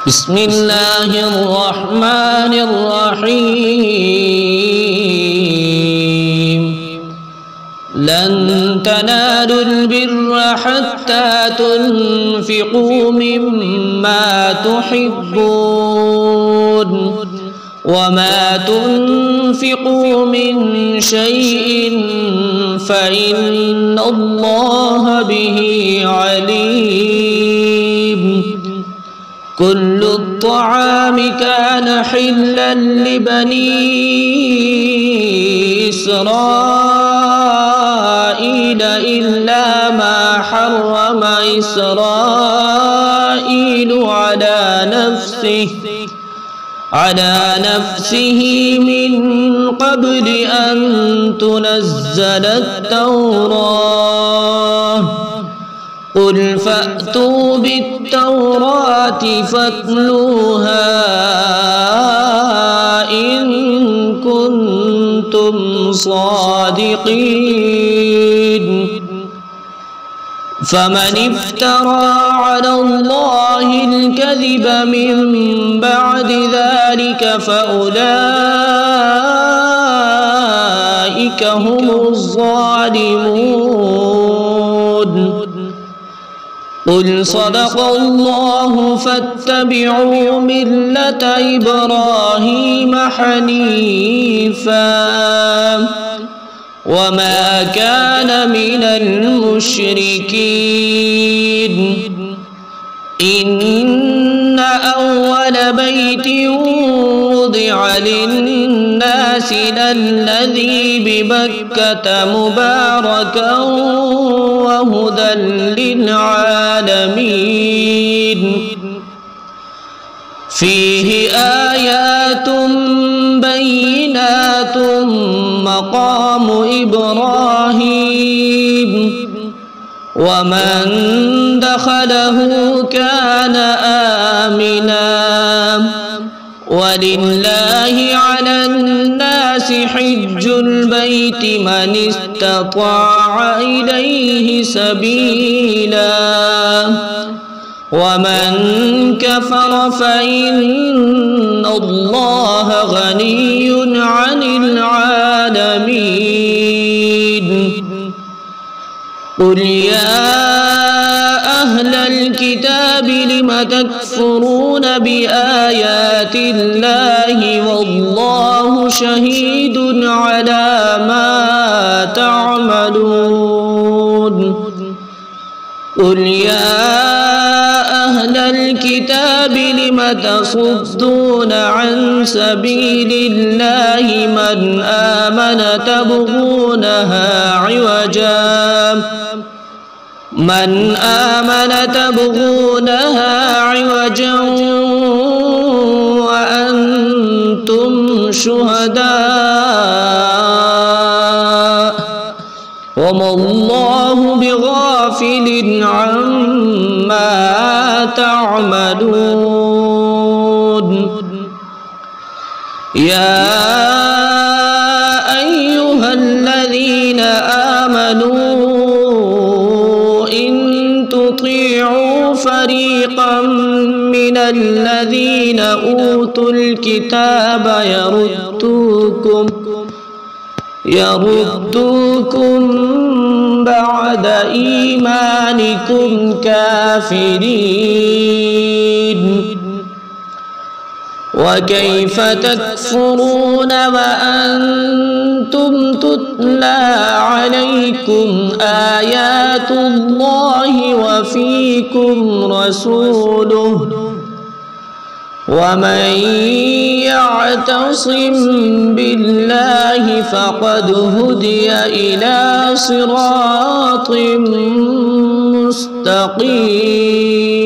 بسم الله الرحمن الرحيم لن تنالوا البر حتى تنفقوا مما تحبون وما تنفقوا من شيء فإن الله به عليم كل الطعام كان حلا لبني إسرائيل إلا ما حرم إسرائيل على نفسه من قبل أن تنزل التوراة قل فأتوا بالتوراة فاتلوها إن كنتم صادقين فمن افترى على الله الكذب من بعد ذلك فأولئك هم الظالمون قل صدق الله فاتبعوا ملة إبراهيم حنيفا وما كان من المشركين إن أول بيت وضع للناس للذي ببكة مباركا وهدى للعالمين فيه آيات بينات مقام إبراهيم ومن دخله كان آمنا ولله على الناس حج البيت من استطاع إليه سبيلا ومن كفر فإن الله غني عن العالمين قل يا أهل الكتاب لم تكفرون بآيات الله والله شهيد على ما تعملون قل يا أهل الكتاب لم تصدون عن سبيل الله من آمن تبغونها عوجا وأنتم شهداء وما الله بغافل عما تعملون يا أيها الذين آمنوا إن تطيعوا فريقا من الذين أوتوا الكتاب يردوكم بعد إيمانكم كافرين وكيف تكفرون وأنتم تتلى عليكم آيات الله وفيكم رسوله ومن يعتصم بالله فقد هدي إلى صراط مستقيم